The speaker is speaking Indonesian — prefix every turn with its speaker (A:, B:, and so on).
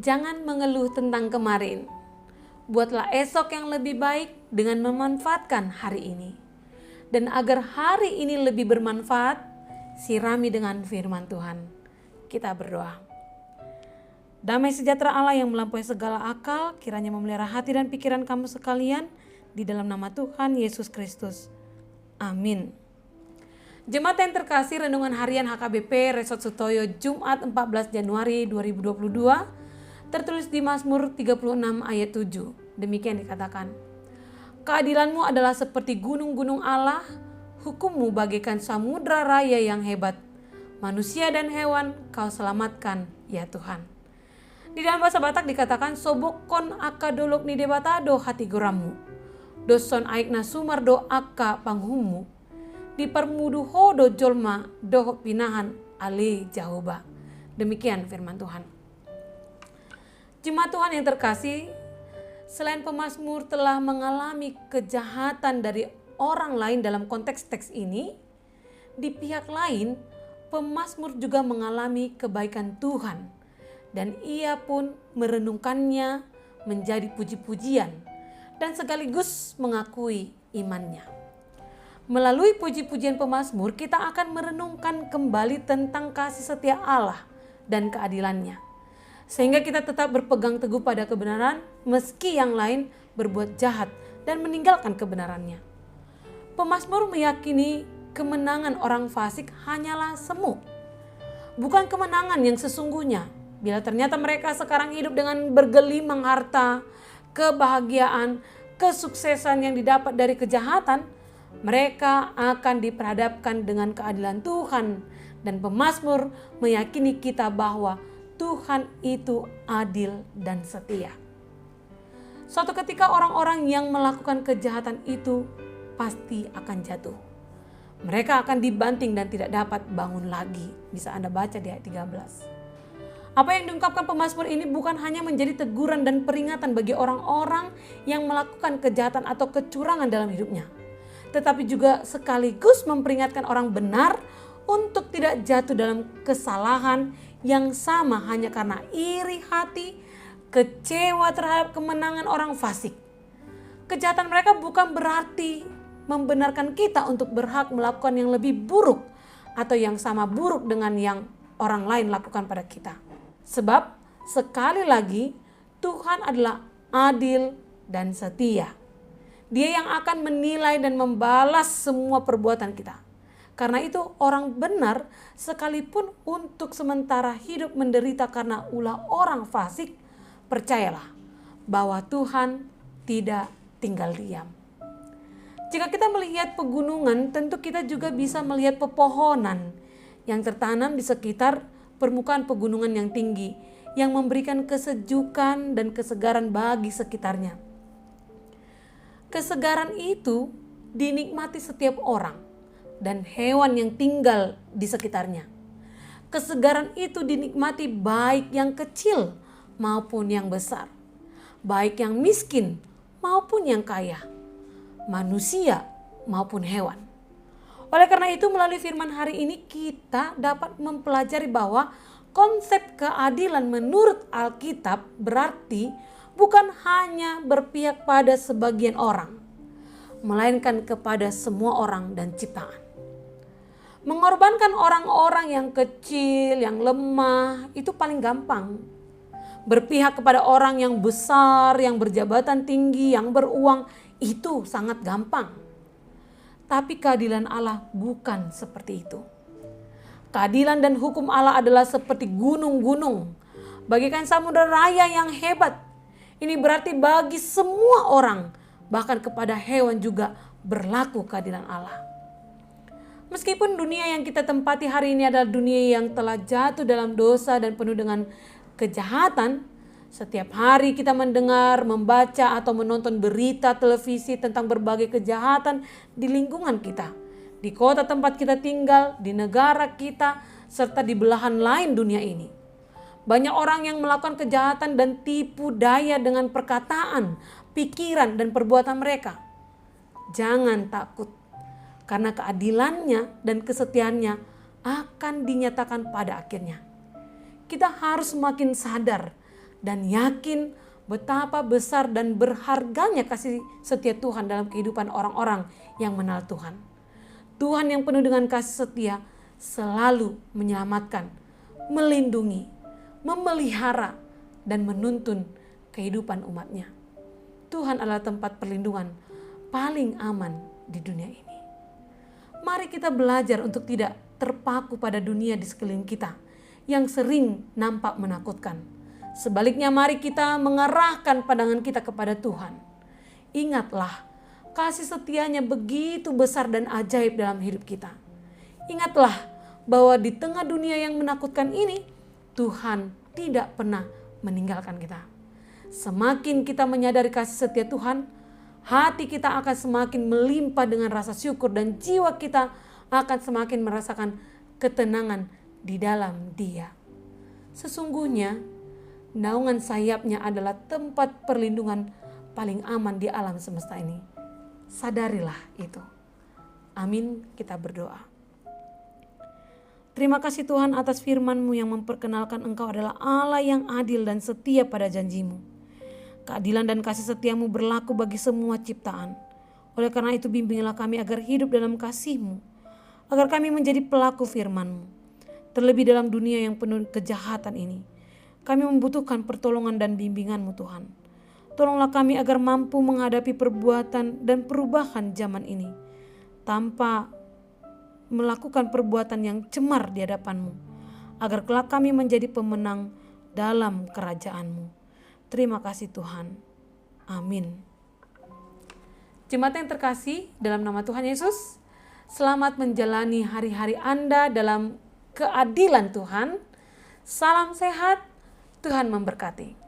A: Jangan mengeluh tentang kemarin. Buatlah esok yang lebih baik dengan memanfaatkan hari ini. Dan agar hari ini lebih bermanfaat, sirami dengan firman Tuhan. Kita berdoa. Damai sejahtera Allah yang melampaui segala akal, kiranya memelihara hati dan pikiran kamu sekalian, di dalam nama Tuhan Yesus Kristus. Amin. Jemaat yang terkasih, renungan harian HKBP Resort Sutoyo Jumat 14 Januari 2022 tertulis di Mazmur 36 ayat 7. Demikian dikatakan, keadilanmu adalah seperti gunung-gunung Allah, hukummu bagaikan samudra raya yang hebat. Manusia dan hewan kau selamatkan ya Tuhan. Di dalam bahasa Batak dikatakan, sobokon aka dolok ni debatado hati guramu. Doson aikna sumardo aka panghumu. Dipermudu hodo jolma doh pinahan ali jahoba. Demikian firman Tuhan. Jemaat Tuhan yang terkasih, selain pemazmur telah mengalami kejahatan dari orang lain dalam konteks teks ini, di pihak lain pemazmur juga mengalami kebaikan Tuhan dan ia pun merenungkannya menjadi puji-pujian dan sekaligus mengakui imannya. Melalui puji-pujian pemazmur, kita akan merenungkan kembali tentang kasih setia Allah dan keadilannya. Sehingga kita tetap berpegang teguh pada kebenaran meski yang lain berbuat jahat dan meninggalkan kebenarannya. Pemazmur meyakini kemenangan orang fasik hanyalah semu, bukan kemenangan yang sesungguhnya. Bila ternyata mereka sekarang hidup dengan bergelimang harta, kebahagiaan, kesuksesan yang didapat dari kejahatan, mereka akan diperhadapkan dengan keadilan Tuhan. Dan pemazmur meyakini kita bahwa Tuhan itu adil dan setia. Suatu ketika orang-orang yang melakukan kejahatan itu pasti akan jatuh. Mereka akan dibanting dan tidak dapat bangun lagi. Bisa Anda baca di ayat 13. Apa yang diungkapkan pemazmur ini bukan hanya menjadi teguran dan peringatan bagi orang-orang yang melakukan kejahatan atau kecurangan dalam hidupnya, tetapi juga sekaligus memperingatkan orang benar untuk tidak jatuh dalam kesalahan yang sama hanya karena iri hati, kecewa terhadap kemenangan orang fasik. Kejahatan mereka bukan berarti membenarkan kita untuk berhak melakukan yang lebih buruk atau yang sama buruk dengan yang orang lain lakukan pada kita. Sebab sekali lagi Tuhan adalah adil dan setia. Dia yang akan menilai dan membalas semua perbuatan kita. Karena itu orang benar sekalipun untuk sementara hidup menderita karena ulah orang fasik, percayalah bahwa Tuhan tidak tinggal diam. Jika kita melihat pegunungan, tentu kita juga bisa melihat pepohonan yang tertanam di sekitar permukaan pegunungan yang tinggi, yang memberikan kesejukan dan kesegaran bagi sekitarnya. Kesegaran itu dinikmati setiap orang dan hewan yang tinggal di sekitarnya. Kesegaran itu dinikmati baik yang kecil maupun yang besar, baik yang miskin maupun yang kaya, manusia maupun hewan. Oleh karena itu, melalui firman hari ini kita dapat mempelajari bahwa konsep keadilan menurut Alkitab berarti bukan hanya berpihak pada sebagian orang, melainkan kepada semua orang dan ciptaan. Mengorbankan orang-orang yang kecil, yang lemah, itu paling gampang. Berpihak kepada orang yang besar, yang berjabatan tinggi, yang beruang, itu sangat gampang. Tapi keadilan Allah bukan seperti itu. Keadilan dan hukum Allah adalah seperti gunung-gunung, bagaikan samudera raya yang hebat. Ini berarti bagi semua orang, bahkan kepada hewan juga berlaku keadilan Allah. Meskipun dunia yang kita tempati hari ini adalah dunia yang telah jatuh dalam dosa dan penuh dengan kejahatan, setiap hari kita mendengar, membaca atau menonton berita televisi tentang berbagai kejahatan di lingkungan kita, di kota tempat kita tinggal, di negara kita, serta di belahan lain dunia ini. Banyak orang yang melakukan kejahatan dan tipu daya dengan perkataan, pikiran, dan perbuatan mereka. Jangan takut, karena keadilannya dan kesetiaannya akan dinyatakan pada akhirnya. Kita harus semakin sadar dan yakin betapa besar dan berharganya kasih setia Tuhan dalam kehidupan orang-orang yang mengenal Tuhan. Tuhan yang penuh dengan kasih setia selalu menyelamatkan, melindungi, memelihara, dan menuntun kehidupan umatnya. Tuhan adalah tempat perlindungan paling aman di dunia ini. Mari kita belajar untuk tidak terpaku pada dunia di sekeliling kita yang sering nampak menakutkan. Sebaliknya mari kita mengarahkan pandangan kita kepada Tuhan. Ingatlah, kasih setianya begitu besar dan ajaib dalam hidup kita. Ingatlah bahwa di tengah dunia yang menakutkan ini, Tuhan tidak pernah meninggalkan kita. Semakin kita menyadari kasih setia Tuhan, hati kita akan semakin melimpah dengan rasa syukur dan jiwa kita akan semakin merasakan ketenangan di dalam Dia. Sesungguhnya, naungan sayapnya adalah tempat perlindungan paling aman di alam semesta ini. Sadarilah itu. Amin, kita berdoa. Terima kasih Tuhan atas firman-Mu yang memperkenalkan Engkau adalah Allah yang adil dan setia pada janji-Mu. Keadilan dan kasih setia-Mu berlaku bagi semua ciptaan. Oleh karena itu bimbinglah kami agar hidup dalam kasih-Mu, agar kami menjadi pelaku firman-Mu. Terlebih dalam dunia yang penuh kejahatan ini, kami membutuhkan pertolongan dan bimbingan-Mu Tuhan. Tolonglah kami agar mampu menghadapi perbuatan dan perubahan zaman ini, tanpa melakukan perbuatan yang cemar di hadapan-Mu, agar kelak kami menjadi pemenang dalam kerajaan-Mu. Terima kasih Tuhan. Amin. Jemaat yang terkasih dalam nama Tuhan Yesus, selamat menjalani hari-hari Anda dalam keadilan Tuhan. Salam sehat, Tuhan memberkati.